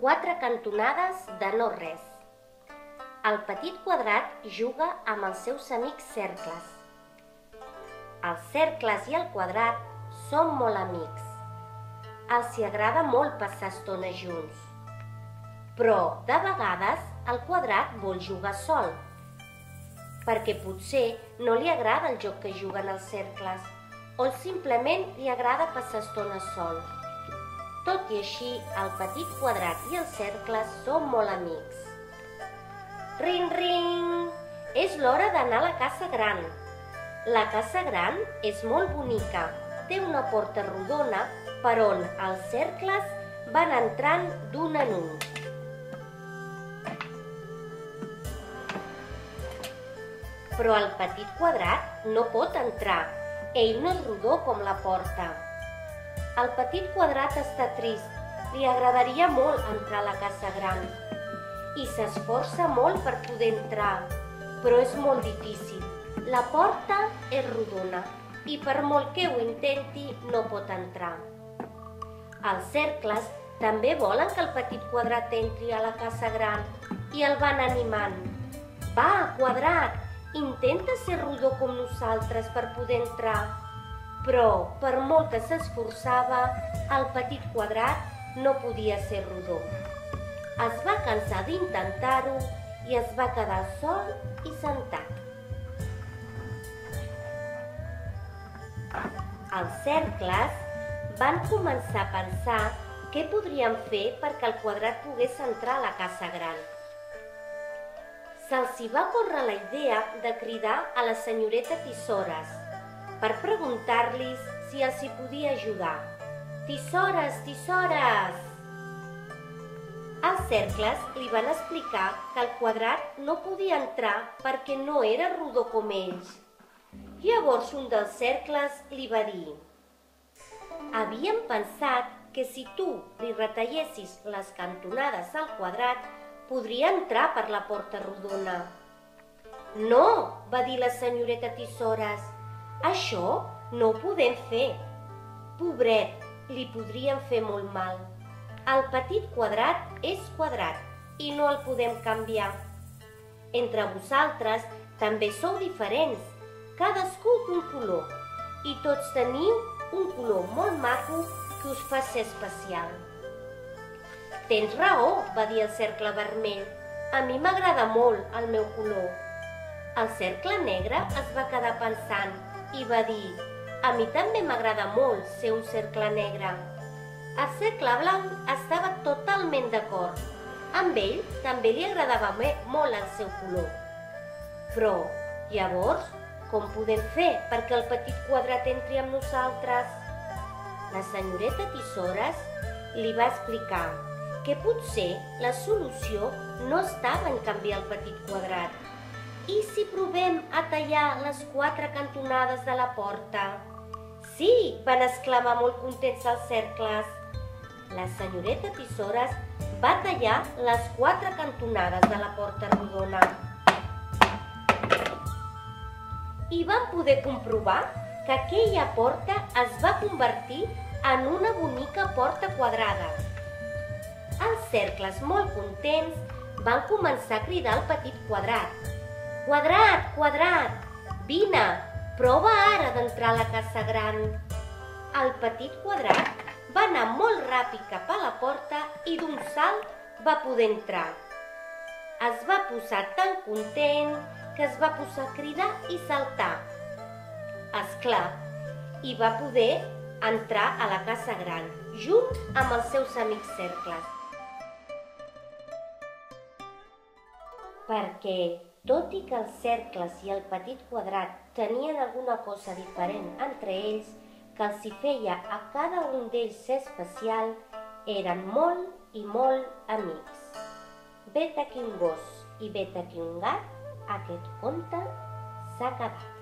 4 cantonades de no res. El petit quadrat juga amb els seus amics cercles. Els cercles i el quadrat són molt amics. Els hi agrada molt passar estona junts. Però, de vegades, el quadrat vol jugar sol, perquè potser no li agrada el joc que juguen els cercles o simplement li agrada passar estona sol. Tot i així, el petit quadrat i els cercles són molt amics. Ring, ring! És l'hora d'anar a la casa gran. La casa gran és molt bonica. Té una porta rodona per on els cercles van entrant d'un en un. Però el petit quadrat no pot entrar. Ell no és rodó com la porta. El petit quadrat està trist. Li agradaria molt entrar a la casa gran. I s'esforça molt per poder entrar, però és molt difícil. La porta és rodona i per molt que ho intenti no pot entrar. Els cercles també volen que el petit quadrat entri a la casa gran i el van animant. Va, quadrat, intenta ser rodó com nosaltres per poder entrar. Però, per molt que s'esforçava, el petit quadrat no podia ser rodó. Es va cansar d'intentar-ho i es va quedar sol i sentat. Els cercles van començar a pensar què podrien fer perquè el quadrat pogués entrar a la casa gran. Se'ls hi va córrer la idea de cridar a la senyoreta Tisores per preguntar-li si els hi podia ajudar. Tisores, tisores! Els cercles li van explicar que el quadrat no podia entrar perquè no era rodó com ells. Llavors un dels cercles li va dir: havíem pensat que si tu li retallessis les cantonades al quadrat, podria entrar per la porta rodona. No, va dir la senyoreta Tisores, això no ho podem fer. Pobret, li podríem fer molt mal. El petit quadrat és quadrat i no el podem canviar. Entre vosaltres també sou diferents, cadascú d'un color, i tots teniu un color molt maco que us fa ser especial. Tens raó, va dir el cercle vermell. A mi m'agrada molt el meu color. El cercle negre es va quedar pensant i va dir: a mi també m'agrada molt ser un cercle negre. El cercle blanc estava totalment d'acord. Amb ell també li agradava molt el seu color. Però, llavors, com podem fer perquè el petit quadrat entri amb nosaltres? La senyoreta Tisores li va explicar que potser la solució no estava en canviar el petit quadrat. I si provem a tallar les 4 cantonades de la porta? Sí, van exclamar molt contents els cercles. La senyoreta Tisores va tallar les 4 cantonades de la porta rodona. I van poder comprovar que aquella porta es va convertir en una bonica porta quadrada. Els cercles, molt contents, van començar a cridar al petit quadrat: quadrat, quadrat, vine, prova ara d'entrar a la casa gran. El petit quadrat va anar molt ràpid cap a la porta i d'un salt va poder entrar. Es va posar tan content que es va posar a cridar i saltar. És clar, i va poder entrar a la casa gran, junt amb els seus amics cercles. Perquè, tot i que els cercles i el petit quadrat tenien alguna cosa diferent entre ells, que els hi feia a cada un d'ells ser especial, eren molt i molt amics. Vet aquí un gos i vet aquí un gat, aquest conte s'ha acabat.